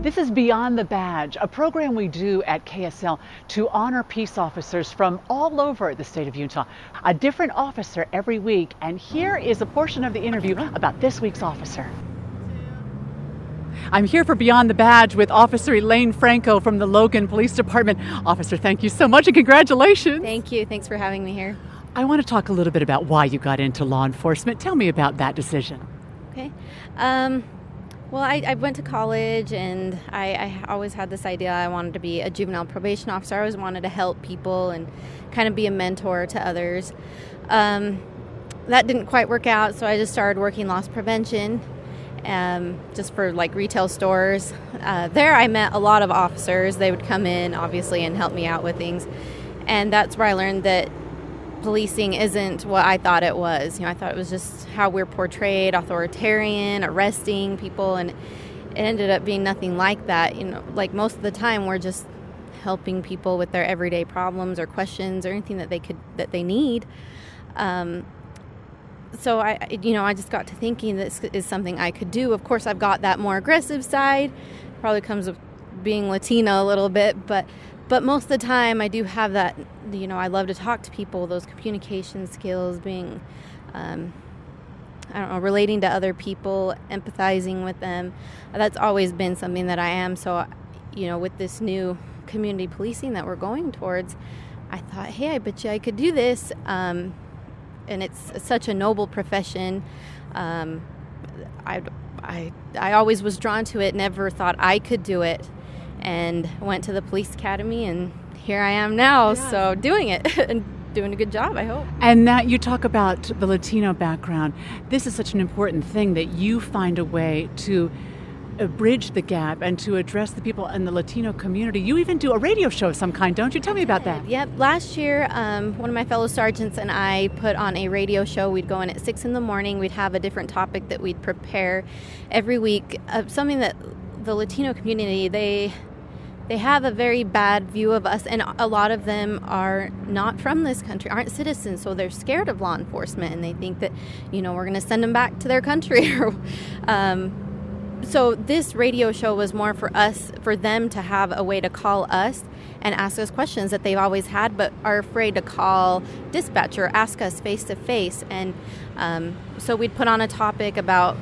This is Beyond the Badge, a program we do at KSL to honor peace officers from all over the state of Utah. A different officer every week, and here is a portion of the interview about this week's officer. I'm here for Beyond the Badge with Officer Elayne Franco from the Logan Police Department. Officer, thank you so much and congratulations. Thank you. Thanks for having me here. I want to talk a little bit about why you got into law enforcement. Tell me about that decision. Okay. Well, I went to college and I always had this idea I wanted to be a juvenile probation officer. I always wanted to help people and kind of be a mentor to others. That didn't quite work out, so I just started working loss prevention, just for like retail stores. There I met a lot of officers. They would come in, obviously, and help me out with things. And that's where I learned that policing isn't what I thought it was. I thought it was just how we're portrayed, authoritarian, arresting people, and it ended up being nothing like that. Like most of the time, we're just helping people with their everyday problems or questions or anything that they need. So I just got to thinking this is something I could do. Of course, I've got that more aggressive side. Probably comes with being Latina a little bit, but most of the time I do have that. I love to talk to people. Those communication skills, being, relating to other people, empathizing with them. That's always been something that I am. So, with this new community policing that we're going towards, I thought, hey, I bet you I could do this. And it's such a noble profession. I always was drawn to it, never thought I could do it, and went to the police academy, and here I am now. Yeah. So doing it and doing a good job, I hope. And now you talk about the Latino background. This is such an important thing that you find a way to bridge the gap and to address the people in the Latino community. You even do a radio show of some kind, don't you? Tell me about that. Yep. Last year, one of my fellow sergeants and I put on a radio show. We'd go in at 6 a.m. We'd have a different topic that we'd prepare every week. Something that the Latino community, they have a very bad view of us, and a lot of them are not from this country, aren't citizens, so they're scared of law enforcement, and they think that, we're going to send them back to their country. So this radio show was more for them to have a way to call us and ask us questions that they've always had but are afraid to call dispatch or ask us face to face. And so we'd put on a topic about,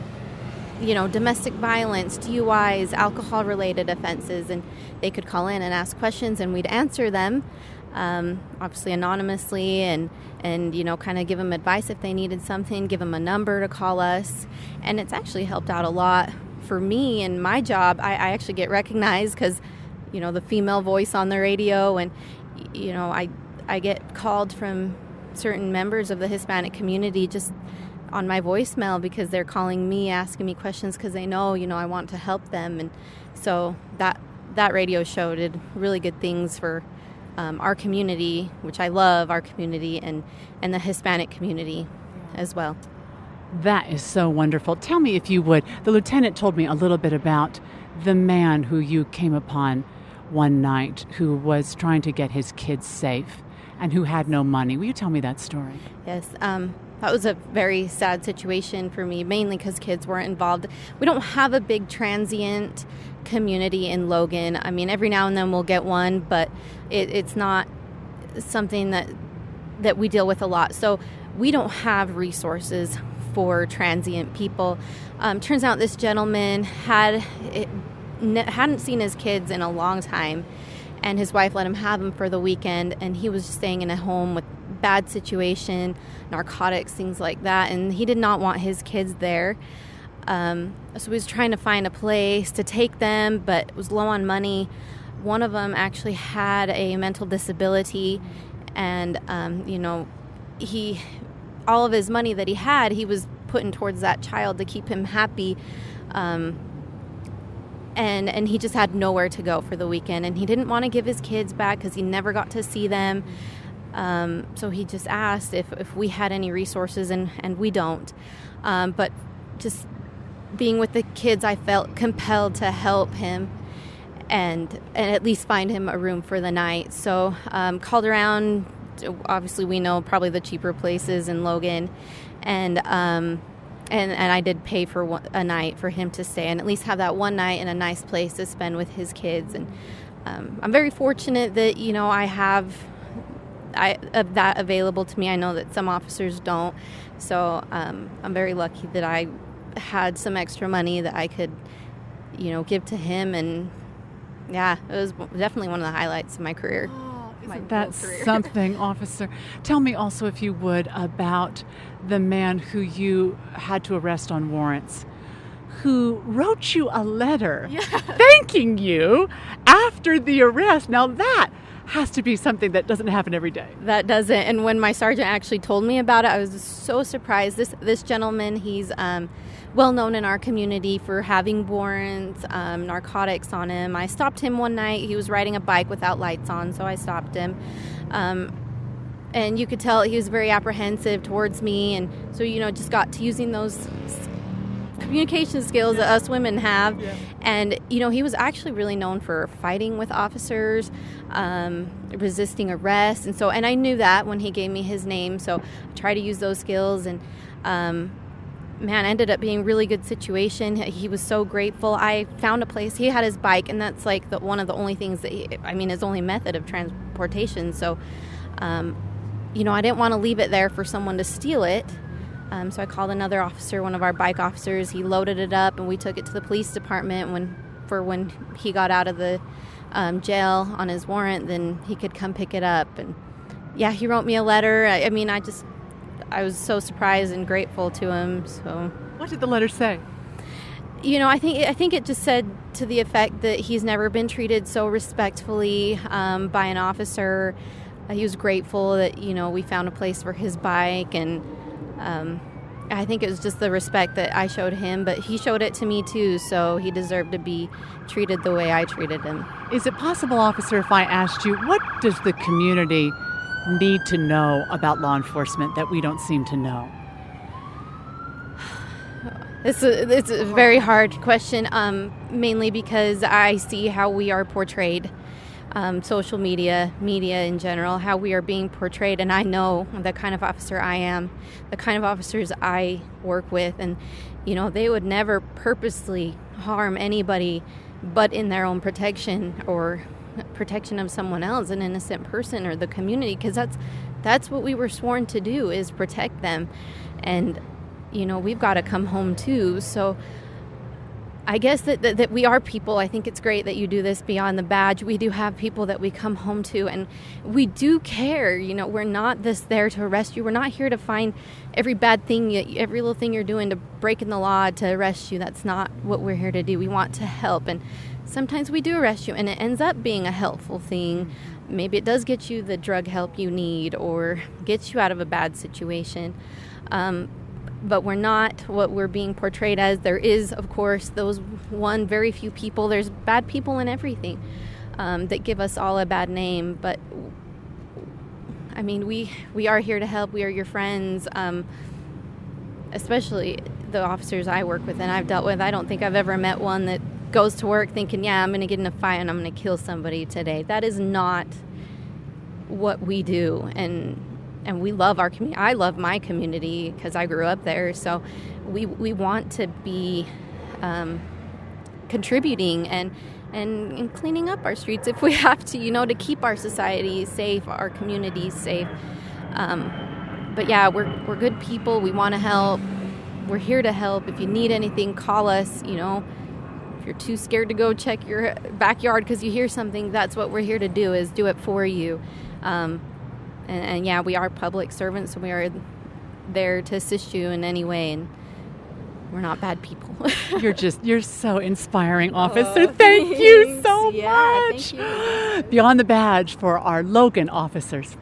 domestic violence, DUIs, alcohol-related offenses, and they could call in and ask questions, and we'd answer them, obviously anonymously, and kind of give them advice if they needed something, give them a number to call us. And it's actually helped out a lot for me and my job. I actually get recognized because, the female voice on the radio, and, I get called from certain members of the Hispanic community just on my voicemail because they're calling me, asking me questions because they know, I want to help them. And so that radio show did really good things for our community, which I love, our community, and the Hispanic community as well. That is so wonderful. Tell me, if you would, the lieutenant told me a little bit about the man who you came upon one night who was trying to get his kids safe and who had no money. Will you tell me that story? Yes. That was a very sad situation for me, mainly because kids weren't involved. We don't have a big transient community in Logan. I mean, every now and then we'll get one, but it's not something that we deal with a lot. So we don't have resources for transient people. Turns out this gentleman hadn't seen his kids in a long time, and his wife let him have them for the weekend, and he was staying in a home with bad situation, narcotics, things like that, and he did not want his kids there. So he was trying to find a place to take them, but was low on money. One of them actually had a mental disability, and all of his money that he was putting towards that child to keep him happy. And he just had nowhere to go for the weekend, and he didn't want to give his kids back because he never got to see them. So he just asked if we had any resources, and we don't. But just being with the kids, I felt compelled to help him and at least find him a room for the night. So called around. Obviously, we know probably the cheaper places in Logan, and And I did pay for a night for him to stay and at least have that one night in a nice place to spend with his kids. And I'm very fortunate that, I have that available to me. I know that some officers don't. So I'm very lucky that I had some extra money that I could, give to him. And, yeah, it was definitely one of the highlights of my career. That's something, officer. Tell me also, if you would, about the man who you had to arrest on warrants, who wrote you a letter thanking you after the arrest. Now that has to be something that doesn't happen every day. That doesn't. And when my sergeant actually told me about it, I was so surprised. This gentleman, he's well known in our community for having warrants, narcotics on him. I stopped him one night. He was riding a bike without lights on, so I stopped him. And you could tell he was very apprehensive towards me. And so, just got to using those communication skills that us women have. Yeah. And, he was actually really known for fighting with officers, resisting arrest. And I knew that when he gave me his name. So I tried to use those skills. And, ended up being a really good situation. He was so grateful. I found a place. He had his bike, and that's like one of the only things that his only method of transportation. So, I didn't want to leave it there for someone to steal it. So I called another officer, one of our bike officers. He loaded it up, and we took it to the police department when he got out of the jail on his warrant. Then he could come pick it up. And yeah, he wrote me a letter. I was so surprised and grateful to him. So, what did the letter say? I think it just said to the effect that he's never been treated so respectfully by an officer. He was grateful that we found a place for his bike, and I think it was just the respect that I showed him, but he showed it to me too. So he deserved to be treated the way I treated him. Is it possible, officer, if I asked you, what does the community need to know about law enforcement that we don't seem to know? It's a very hard question, mainly because I see how we are portrayed, social media in general, how we are being portrayed, and I know the kind of officer I am, the kind of officers I work with, and they would never purposely harm anybody but in their own protection or protection of someone else, an innocent person or the community, because that's what we were sworn to do, is protect them. And we've got to come home too. So I guess that we are people. I think it's great that you do this beyond the badge. We do have people that we come home to, and we do care. We're not there to arrest you. We're not here to find every bad thing, every little thing you're doing to breaking the law to arrest you. That's not what we're here to do. We want to help, and sometimes we do arrest you, and it ends up being a helpful thing. Maybe it does get you the drug help you need or gets you out of a bad situation. But we're not what we're being portrayed as. There is, of course, those very few people. There's bad people in everything that give us all a bad name. But, we are here to help. We are your friends, especially the officers I work with and I've dealt with. I don't think I've ever met one that goes to work thinking, I'm going to get in a fight and I'm going to kill somebody today. That is not what we do. And we love our community. I love my community because I grew up there. So we want to be contributing and cleaning up our streets if we have to, to keep our society safe, our communities safe. But yeah, we're good people. We want to help. We're here to help. If you need anything, call us. If you're too scared to go check your backyard because you hear something, that's what we're here to do, is do it for you. And yeah, we are public servants, so we are there to assist you in any way, and we're not bad people. You're so inspiring, officer. Thank you so much. Thank you. Beyond the badge for our Logan officers.